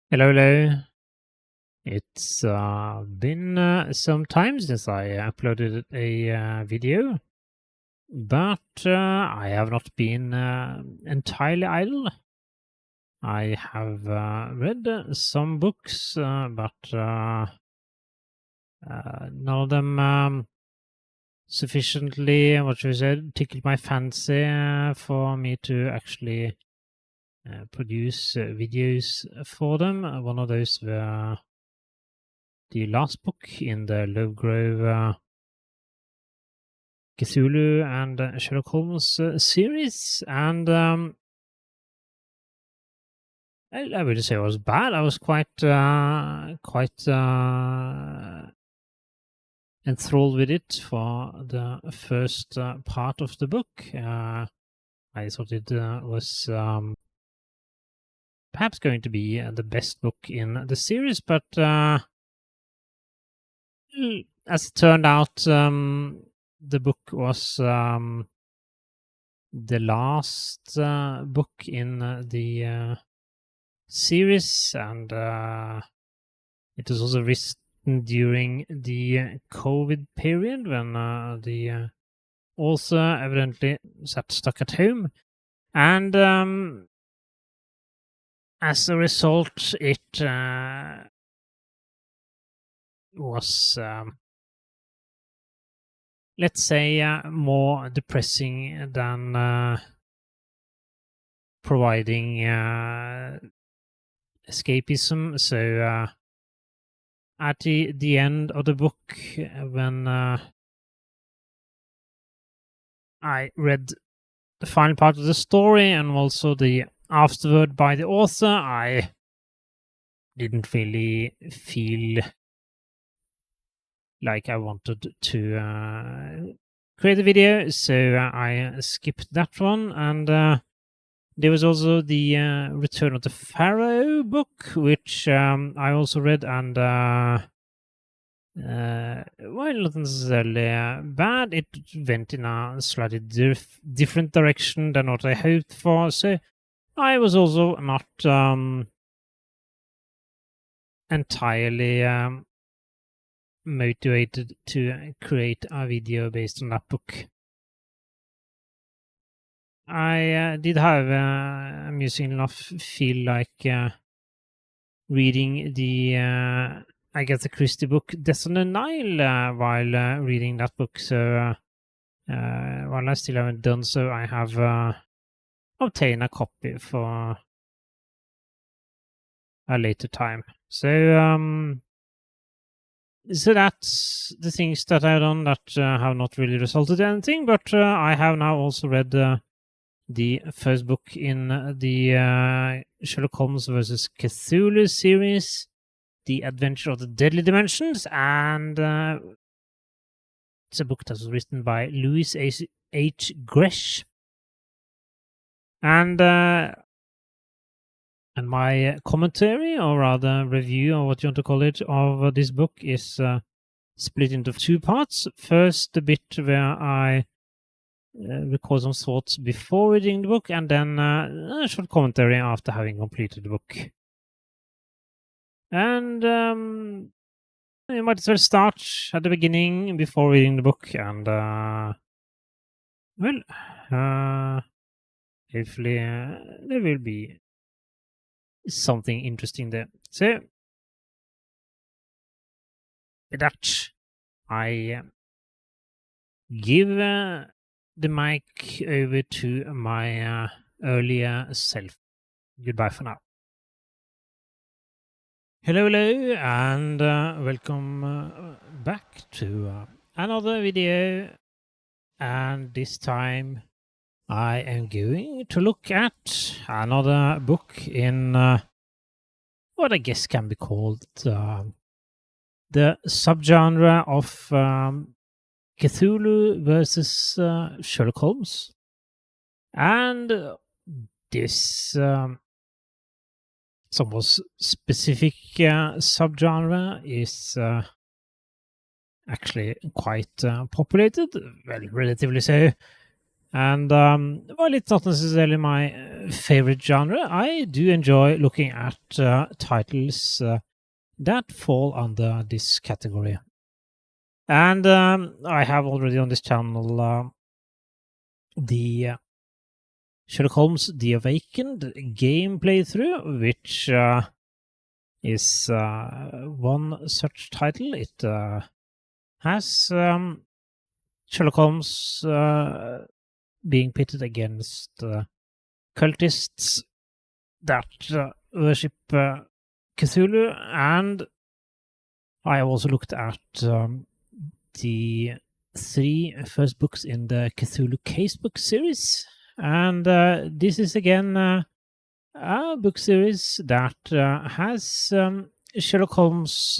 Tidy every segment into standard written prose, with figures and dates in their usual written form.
Hello, hello. It's been some time since I uploaded a video, but I have not been entirely idle. I have read some books, but none of them sufficiently, what should I say, tickled my fancy for me to actually produce videos for them. One of those were the last book in the Lovecraft Cthulhu and Sherlock Holmes series, and I wouldn't say it was bad. I was quite enthralled with it for the first part of the book. I thought it was perhaps going to be the best book in the series, but as it turned out, the book was the last book in the series, and it was also written during the COVID period when the author evidently sat stuck at home, and as a result, it was, let's say, more depressing than providing escapism. So at the end of the book, when I read the final part of the story and also the afterword by the author, I didn't really feel like I wanted to create a video, so I skipped that one. And there was also the Return of the Pharaoh book, which I also read, and while not necessarily bad, it went in a slightly different direction than what I hoped for. So I was also not entirely motivated to create a video based on that book. I did, however, amusing enough, feel like reading the Agatha Christie book Death on the Nile while reading that book. So while I still haven't done so, I have obtained a copy for a later time. So that's the things that I've done that have not really resulted in anything, but I have now also read the first book in the Sherlock Holmes versus Cthulhu series, The Adventure of the Deadly Dimensions, and it's a book that was written by Lois H. Gresh. And my commentary, or rather review, or what you want to call it, of this book is split into two parts. First, the bit where I record some thoughts before reading the book, and then a short commentary after having completed the book. And you might as well start at the beginning before reading the book, and hopefully there will be something interesting there. So with that, I give the mic over to my earlier self. Goodbye for now. Hello, and welcome back to another video. And this time I am going to look at another book in what I guess can be called the subgenre of Cthulhu versus Sherlock Holmes. And this somewhat specific subgenre is actually quite populated, well, relatively so, And while it's not necessarily my favorite genre, I do enjoy looking at titles that fall under this category. And I have already on this channel the Sherlock Holmes The Awakened game playthrough, which is one such title. It has Sherlock Holmes being pitted against cultists that worship Cthulhu, and I also looked at the 3 first books in the Cthulhu Casebook series, and this is again a book series that has Sherlock Holmes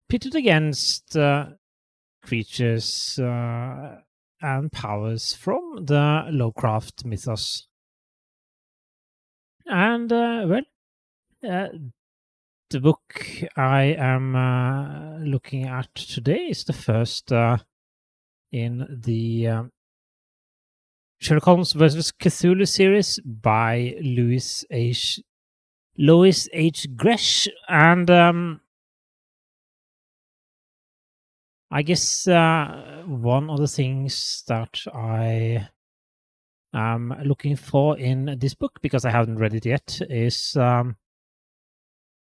pitted against creatures and powers from the Lovecraft Mythos. And, the book I am looking at today is the first in the Sherlock Holmes vs. Cthulhu series by Lois H. Gresh. And I guess one of the things that I am looking for in this book, because I haven't read it yet, is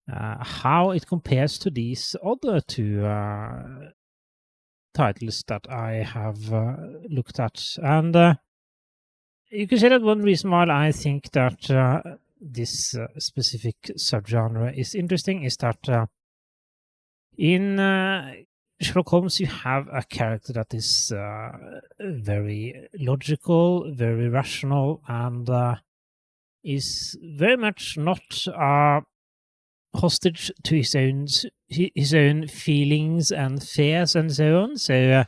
how it compares to these other 2 titles that I have looked at. And you can say that one reason why I think that this specific subgenre is interesting is that in Sherlock Holmes you have a character that is very logical, very rational, and is very much not hostage to his own feelings and fears and so on. So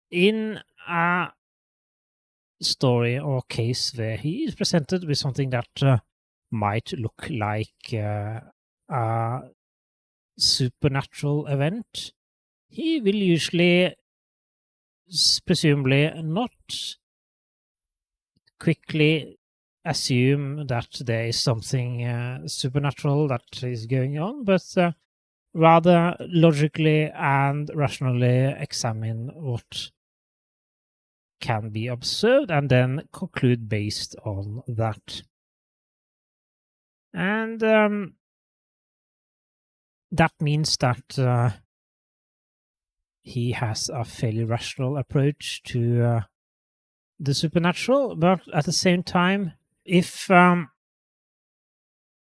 in a story or case where he is presented with something that might look like a supernatural event, he will usually, presumably, not quickly assume that there is something supernatural that is going on, but rather logically and rationally examine what can be observed and then conclude based on that. And that means that he has a fairly rational approach to the supernatural, but at the same time, if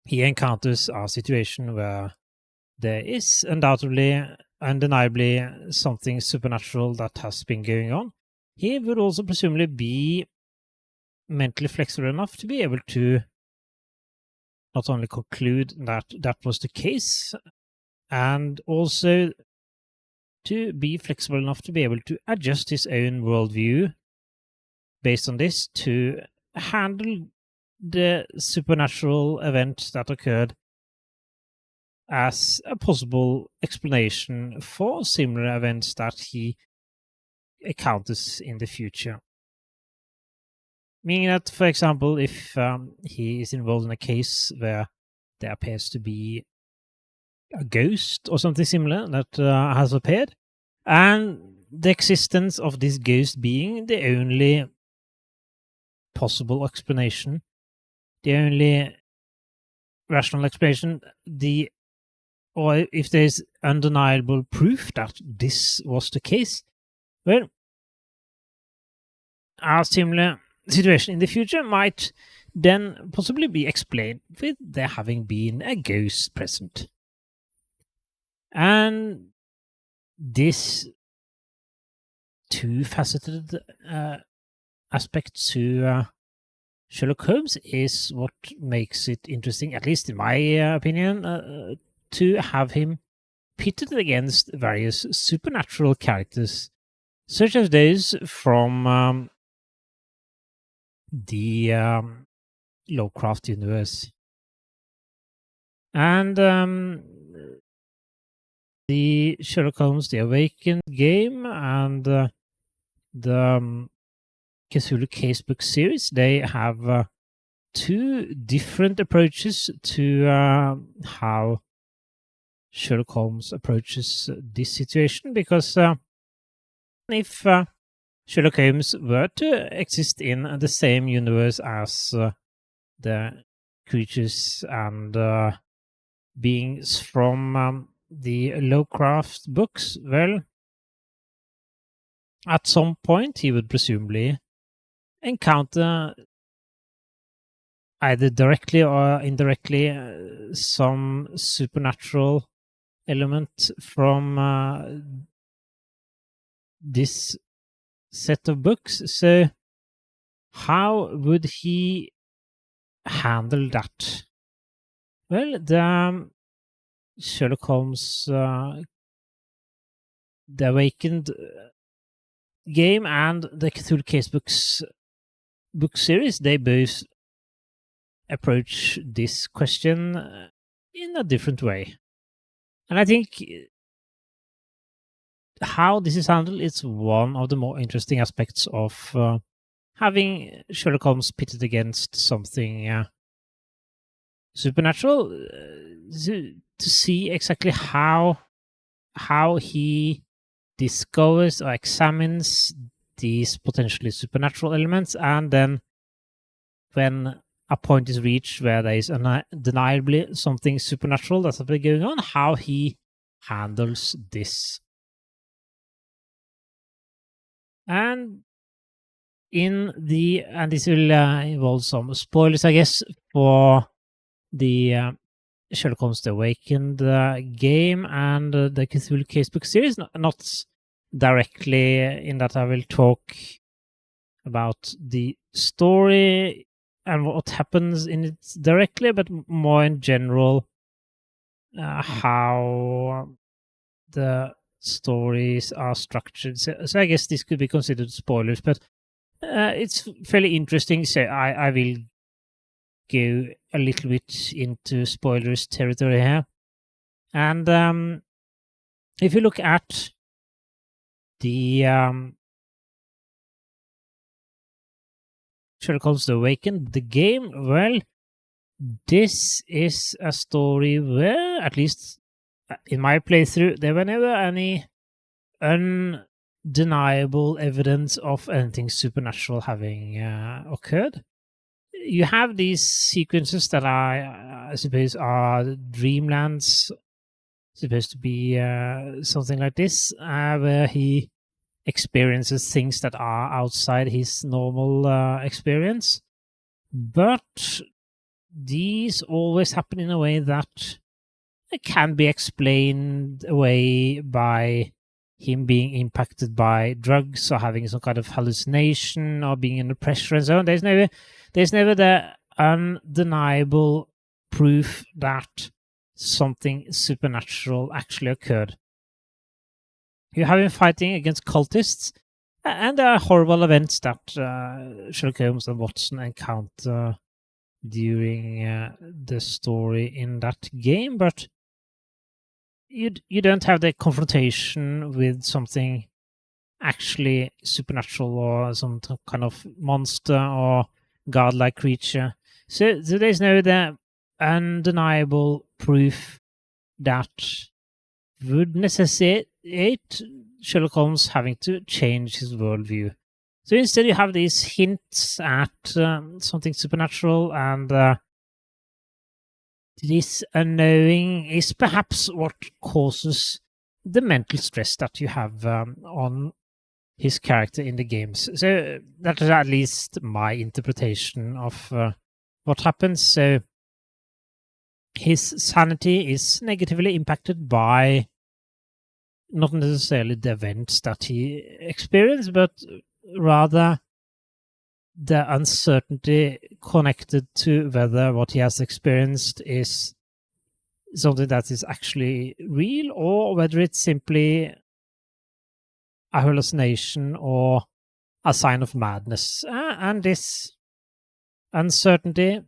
he encounters a situation where there is undoubtedly, undeniably something supernatural that has been going on, he would also presumably be mentally flexible enough to be able to not only conclude that that was the case, and also to be flexible enough to be able to adjust his own worldview based on this to handle the supernatural event that occurred as a possible explanation for similar events that he encounters in the future. Meaning that, for example, if he is involved in a case where there appears to be a ghost or something similar that has appeared, and the existence of this ghost being the only possible explanation, the only rational explanation, or if there's undeniable proof that this was the case, well, a similar situation in the future might then possibly be explained with there having been a ghost present. And this two-faceted aspect to Sherlock Holmes is what makes it interesting, at least in my opinion, to have him pitted against various supernatural characters, such as those from the Lovecraft universe. And the Sherlock Holmes The Awakened game and the Cthulhu Casebook series, they have two different approaches to how Sherlock Holmes approaches this situation, because if Sherlock Holmes were to exist in the same universe as the creatures and beings from the Lovecraft books, well, at some point he would presumably encounter, either directly or indirectly, some supernatural element from this set of books. So how would he handle that? Well, the Sherlock Holmes The Awakened game and the Cthulhu Casebooks book series, they both approach this question in a different way. And I think how this is handled is one of the more interesting aspects of having Sherlock Holmes pitted against something supernatural, to see exactly how he discovers or examines these potentially supernatural elements, and then when a point is reached where there is undeniably something supernatural that's been going on, how he handles this. And this will involve some spoilers, I guess, for the Sherlock Holmes The Awakened game and the Cthulhu Casebook series. Not directly in that I will talk about the story and what happens in it directly, but more in general, how the stories are structured. So I guess this could be considered spoilers, but it's fairly interesting. So I will go a little bit into spoilers territory here. And if you look at the Sherlock Holmes The Awakened, the game, well, this is a story where, at least in my playthrough, there were never any undeniable evidence of anything supernatural having occurred. You have these sequences that I suppose are dreamlands, supposed to be something like this, where he experiences things that are outside his normal experience. But these always happen in a way that it can be explained away by him being impacted by drugs or having some kind of hallucination or being under pressure and so on. There's never the undeniable proof that something supernatural actually occurred. You have him fighting against cultists, and there are horrible events that Sherlock Holmes and Watson encounter during the story in that game, but you don't have the confrontation with something actually supernatural or some kind of monster or godlike creature. So there's no the undeniable proof that would necessitate Sherlock Holmes having to change his worldview. So instead you have these hints at something supernatural, and this unknowing is perhaps what causes the mental stress that you have on his character in the games. So that is at least my interpretation of what happens. So his sanity is negatively impacted by not necessarily the events that he experienced, but rather the uncertainty connected to whether what he has experienced is something that is actually real, or whether it's simply a hallucination or a sign of madness. And this uncertainty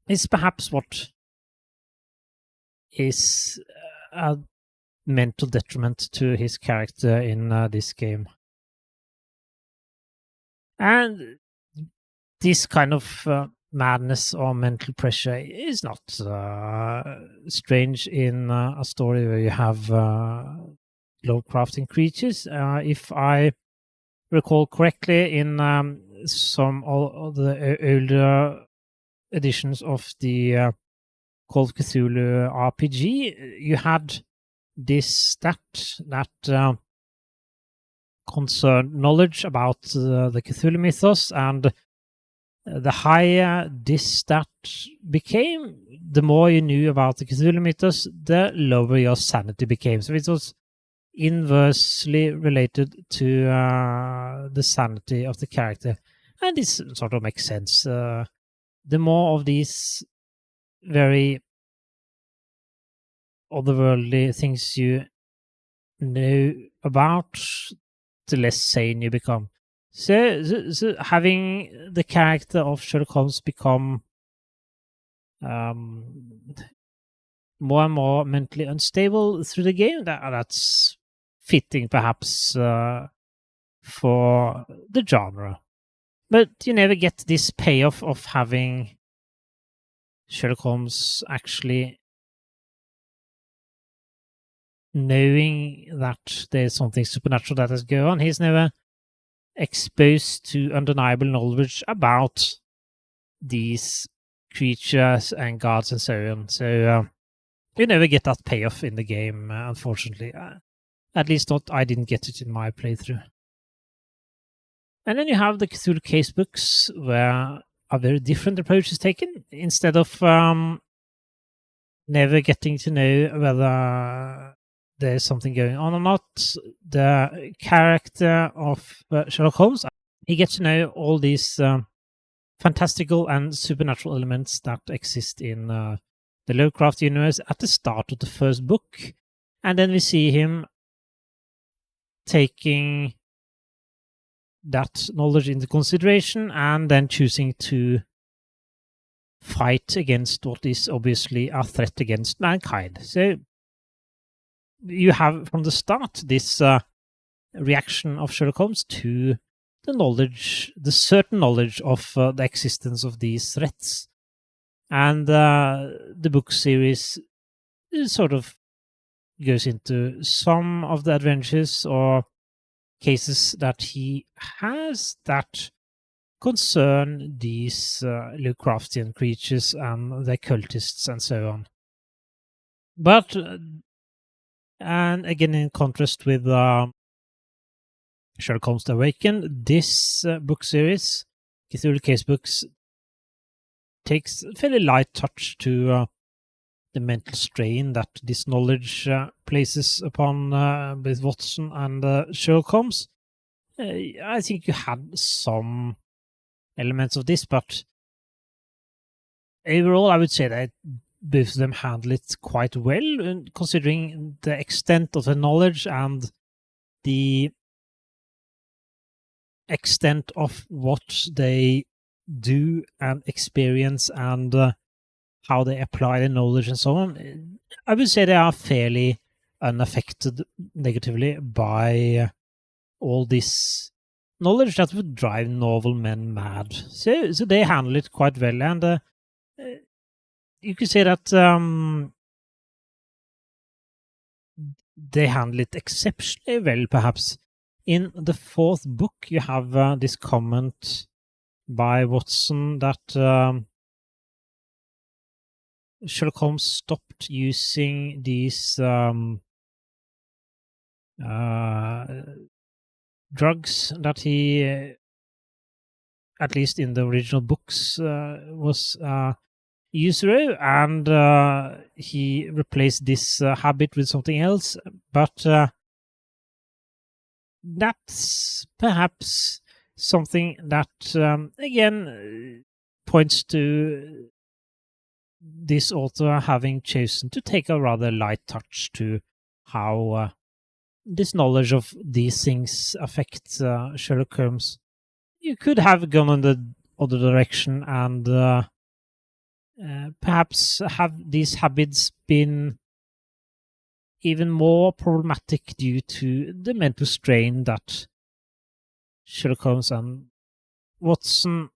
is perhaps what is a mental detriment to his character in this game. And this kind of madness or mental pressure is not strange in a story where you have Lovecraftian creatures. If I recall correctly, in some of the older editions of the Call of Cthulhu RPG, you had this stat that concerned knowledge about the Cthulhu mythos, and the higher this stat became, the more you knew about the Cthulhu mythos, the lower your sanity became. So it was inversely related to the sanity of the character. And this sort of makes sense. The more of these very otherworldly things you know about, the less sane you become. So having the character of Sherlock Holmes become more and more mentally unstable through the game, that's fitting perhaps for the genre. But you never get this payoff of having Sherlock Holmes actually knowing that there's something supernatural that is going on. He's never exposed to undeniable knowledge about these creatures and gods and so on. So you never get that payoff in the game, unfortunately. At least not, I didn't get it in my playthrough. And then you have the Cthulhu casebooks, where a very different approach is taken. Instead of never getting to know whether there's something going on or not, the character of Sherlock Holmes, he gets to know all these fantastical and supernatural elements that exist in the Lovecraft universe at the start of the first book. And then we see him taking that knowledge into consideration and then choosing to fight against what is obviously a threat against mankind. So you have from the start this reaction of Sherlock Holmes to the knowledge, the certain knowledge of the existence of these threats. And the book series sort of goes into some of the adventures or cases that he has that concern these Lovecraftian creatures and the cultists and so on. But, and again, in contrast with Sherlock Holmes The Awakened, this book series, Cthulhu Casebooks, takes a fairly light touch to the mental strain that this knowledge places upon both Watson and Sherlock Holmes. I think you had some elements of this, but overall, I would say that both of them handle it quite well, considering the extent of the knowledge and the extent of what they do and experience and how they apply the knowledge and so on. I would say they are fairly unaffected negatively by all this knowledge that would drive novel men mad. So they handle it quite well, and you could say that they handle it exceptionally well, perhaps. In the fourth book, you have this comment by Watson that Sherlock Holmes stopped using these drugs that he, at least in the original books, was usurer, and he replaced this habit with something else. But that's perhaps something that, again, points to this author having chosen to take a rather light touch to how this knowledge of these things affects Sherlock Holmes. You could have gone in the other direction and perhaps have these habits been even more problematic due to the mental strain that Sherlock Holmes and Watson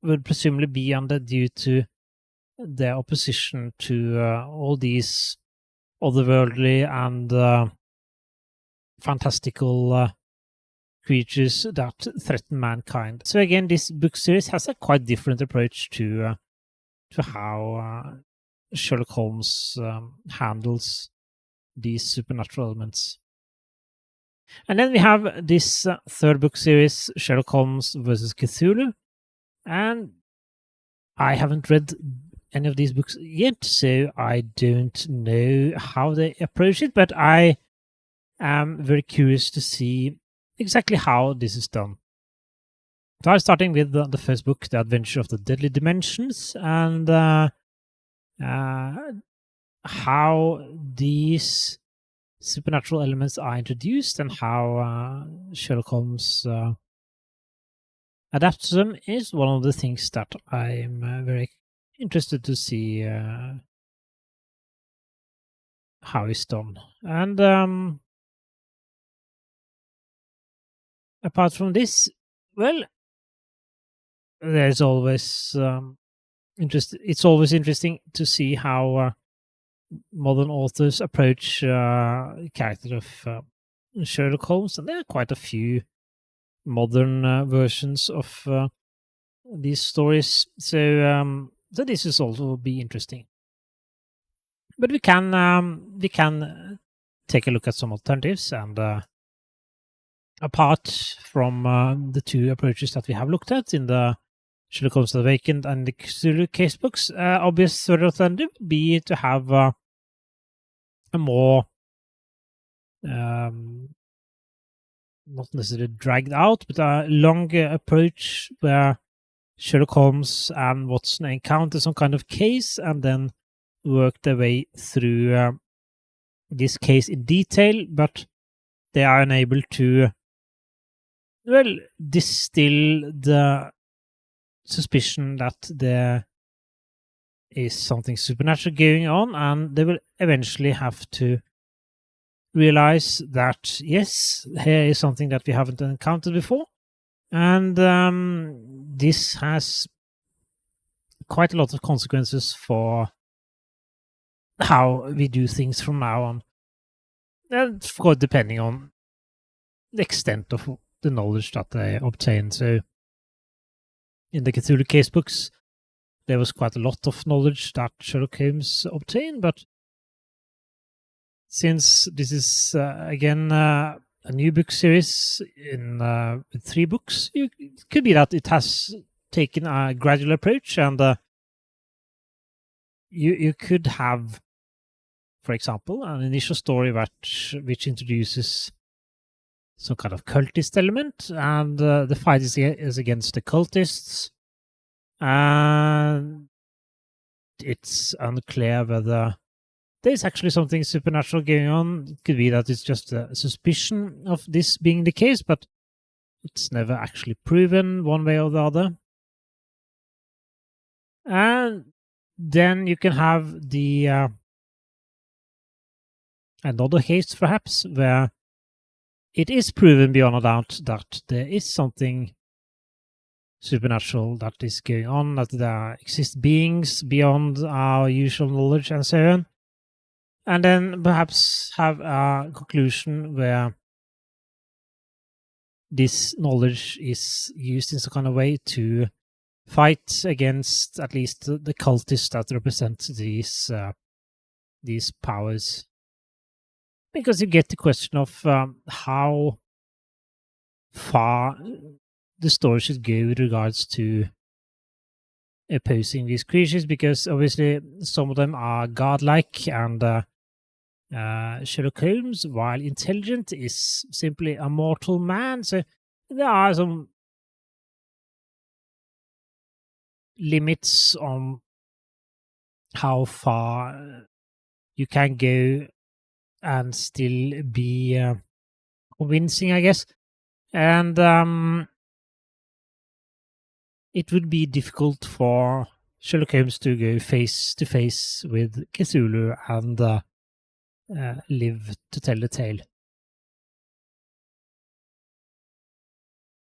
would presumably be under due to their opposition to all these otherworldly and fantastical creatures that threaten mankind. So again, this book series has a quite different approach to how Sherlock Holmes handles these supernatural elements. And then we have this third book series, Sherlock Holmes versus Cthulhu. And I haven't read any of these books yet, so I don't know how they approach it, but I am very curious to see exactly how this is done. So I'm starting with the first book, The Adventure of the Deadly Dimensions, and how these supernatural elements are introduced and how Sherlock Holmes adapts them is one of the things that I'm very interested to see how it's done. And apart from this, well, there's always it's always interesting to see how modern authors approach character of Sherlock Holmes, and there are quite a few modern versions of these stories. So this is also be interesting. But we can take a look at some alternatives, and apart from the two approaches that we have looked at in the Sherlock Holmes Awakened and the Cthulhu casebooks, obvious third alternative would be to have a more not necessarily dragged out, but a longer approach where Sherlock Holmes and Watson encounter some kind of case and then work their way through this case in detail, but they are unable to, well, distill the suspicion that there is something supernatural going on, and they will eventually have to realize that, yes, here is something that we haven't encountered before, and this has quite a lot of consequences for how we do things from now on. And of course, depending on the extent of the knowledge that they obtain. So, in the Cthulhu casebooks, there was quite a lot of knowledge that Sherlock Holmes obtained, but since this is again a new book series in with 3 books, it could be that it has taken a gradual approach, and you could have, for example, an initial story which introduces some kind of cultist element, and the fight is against the cultists, and it's unclear whether there's actually something supernatural going on. It could be that it's just a suspicion of this being the case, but it's never actually proven one way or the other. And then you can have the another case, perhaps, where it is proven beyond a doubt that there is something supernatural that is going on, that there exist beings beyond our usual knowledge, and so on. And then perhaps have a conclusion where this knowledge is used in some kind of way to fight against at least the cultists that represent these powers. Because you get the question of how far the story should go with regards to opposing these creatures, because obviously some of them are godlike, and Sherlock Holmes, while intelligent, is simply a mortal man. So there are some limits on how far you can go and still be convincing, I guess. And it would be difficult for Sherlock Holmes to go face to face with Cthulhu and live to tell the tale.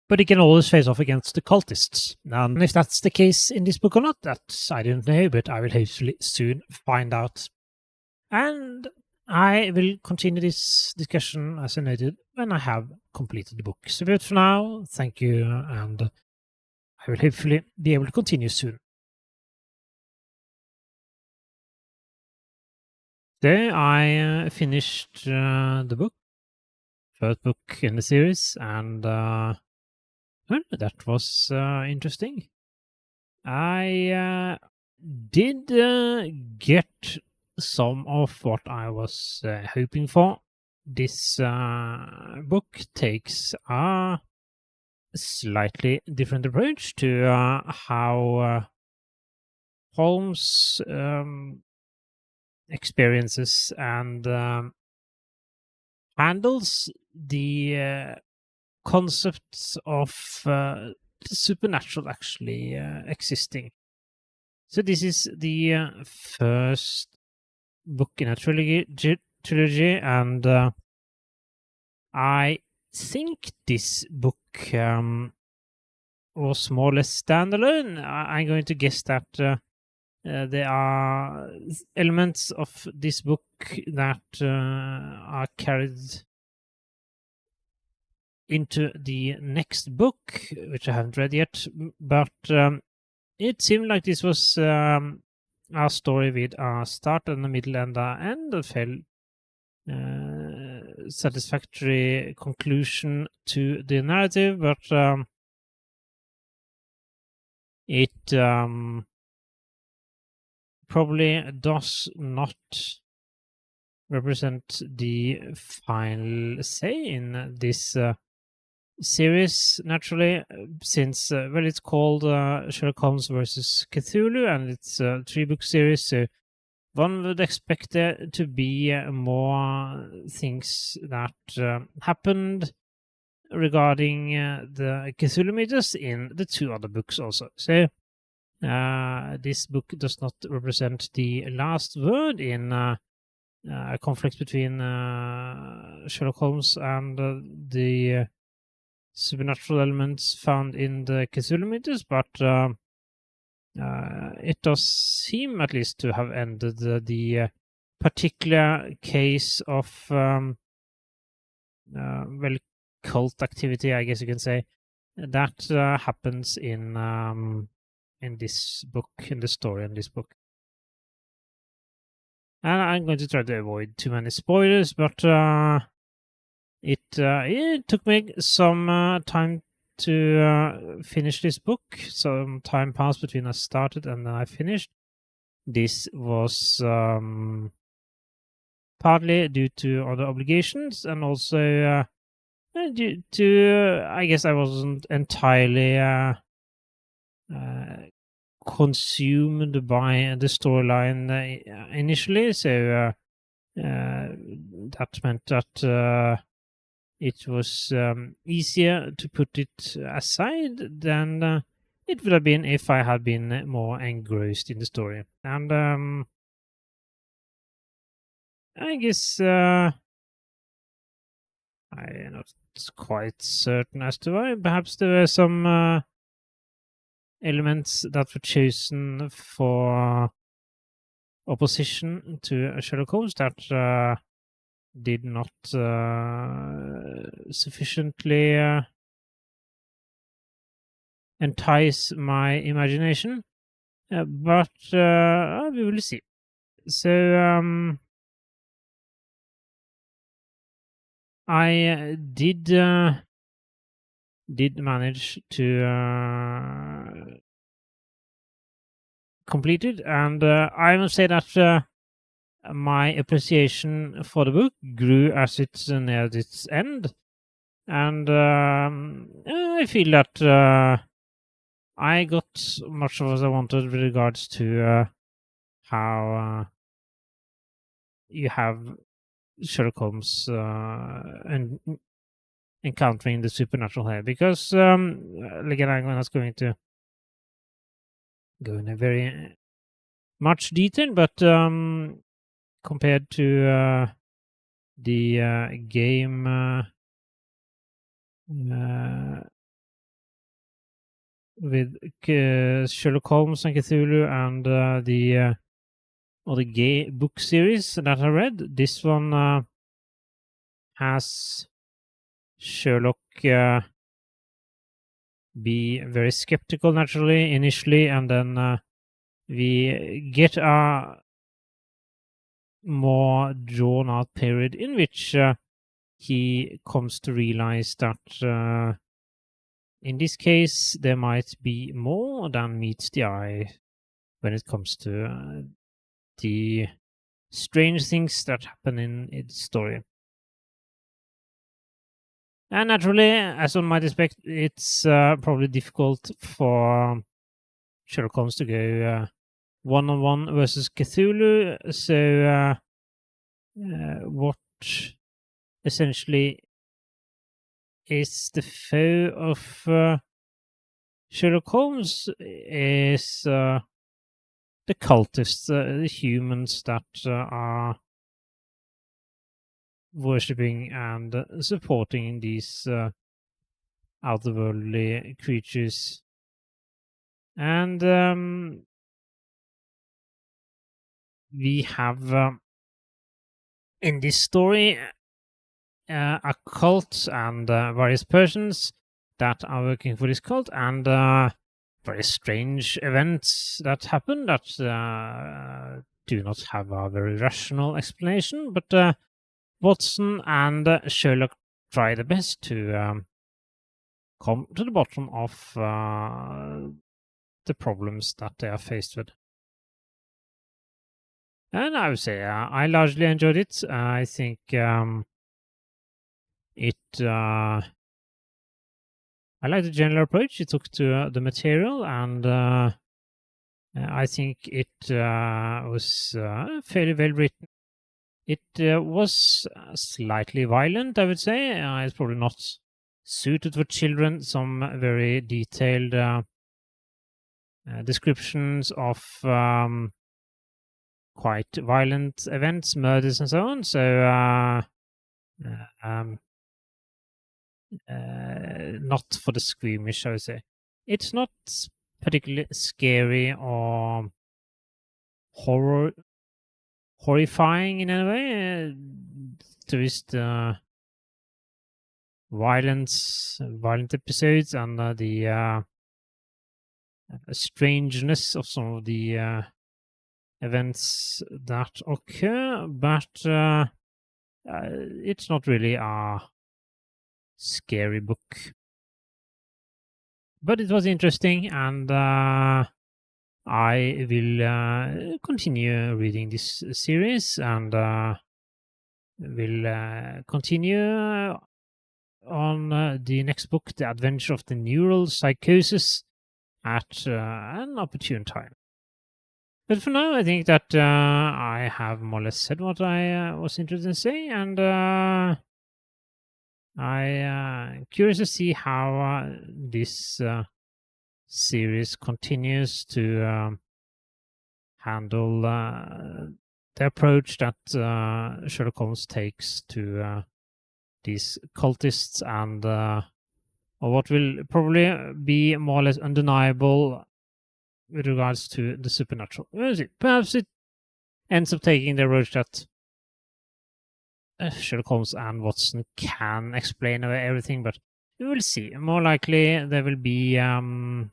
but he can always face off against the cultists. And if that's the case in this book or not, that I don't know, but I will hopefully soon find out. And I will continue this discussion, as I noted, when I have completed the book. So, but for now, thank you, and I will hopefully be able to continue soon. So I finished the book, first book in the series, and well, that was interesting. I did get some of what I was hoping for. This book takes a slightly different approach to how Holmes experiences and handles the concepts of the supernatural actually existing. So this is the first book in a trilogy, and I think this book was more or less standalone. I'm going to guess that there are elements of this book that are carried into the next book, which I haven't read yet, but it seemed like this was a story with a start and a middle and a end, a fairly satisfactory conclusion to the narrative, but it probably does not represent the final say in this series, naturally, since well, it's called Sherlock Holmes versus Cthulhu, and it's a 3-book series, so one would expect there to be more things that happened regarding the Cthulhu mythos in the 2 other books also. So this book does not represent the last word in a conflict between Sherlock Holmes and the supernatural elements found in the Cthulhu mythos, but it does seem at least to have ended the particular case of well, cult activity, I guess you can say, that happens in this book, in the story in this book. And I'm going to try to avoid too many spoilers, but it took me some time to finish this book. Some time passed between I started and I finished. This was partly due to other obligations, and also due to I guess I wasn't entirely consumed by the storyline initially, so that meant that it was easier to put it aside than it would have been if I had been more engrossed in the story. And I guess I'm not quite certain as to why. Perhaps there were some elements that were chosen for opposition to Sherlock Holmes that did not sufficiently entice my imagination, but we will see. So I did manage to complete it, and I must say that my appreciation for the book grew as it neared its end, and I feel that I got much of what I wanted with regards to how you have Sherlock Holmes and encountering the supernatural here, because again, I'm not going to go in a very much detail, but compared to the game with Sherlock Holmes and Cthulhu and the other gay book series that I read. This one has Sherlock be very skeptical naturally initially, and then we get a more drawn out period in which he comes to realize that in this case there might be more than meets the eye when it comes to the strange things that happen in its story. And naturally, as one might expect, it's probably difficult for Sherlock Holmes to go one-on-one versus Cthulhu. So what essentially is the foe of Sherlock Holmes is the cultists, the humans that are worshipping and supporting these otherworldly creatures. And we have in this story a cult and various persons that are working for this cult, and very strange events that happen that do not have a very rational explanation. But Watson and Sherlock try their best to come to the bottom of the problems that they are faced with. And I would say I largely enjoyed it. I think I like the general approach it took to the material, and I think it was fairly well written. It was slightly violent, I would say. It's probably not suited for children. Some very detailed descriptions of quite violent events, murders, and so on. So not for the squeamish, I would say. It's not particularly scary or horrifying in any way. There is the violent episodes, and the strangeness of some of the events that occur, but it's not really a scary book. But it was interesting, and I will continue reading this series, and will continue on the next book, The Adventure of the Neural Psychosis, at an opportune time. But for now, I think that I have more or less said what I was interested in saying, and I'm curious to see how this series continues to handle the approach that Sherlock Holmes takes to these cultists, and or what will probably be more or less undeniable with regards to the supernatural. Perhaps it ends up taking the approach that Sherlock Holmes and Watson can explain away everything, but we will see. More likely, there will be an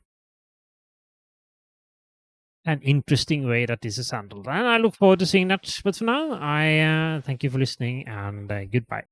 interesting way that this is handled, and I look forward to seeing that. But for now, I thank you for listening, and goodbye.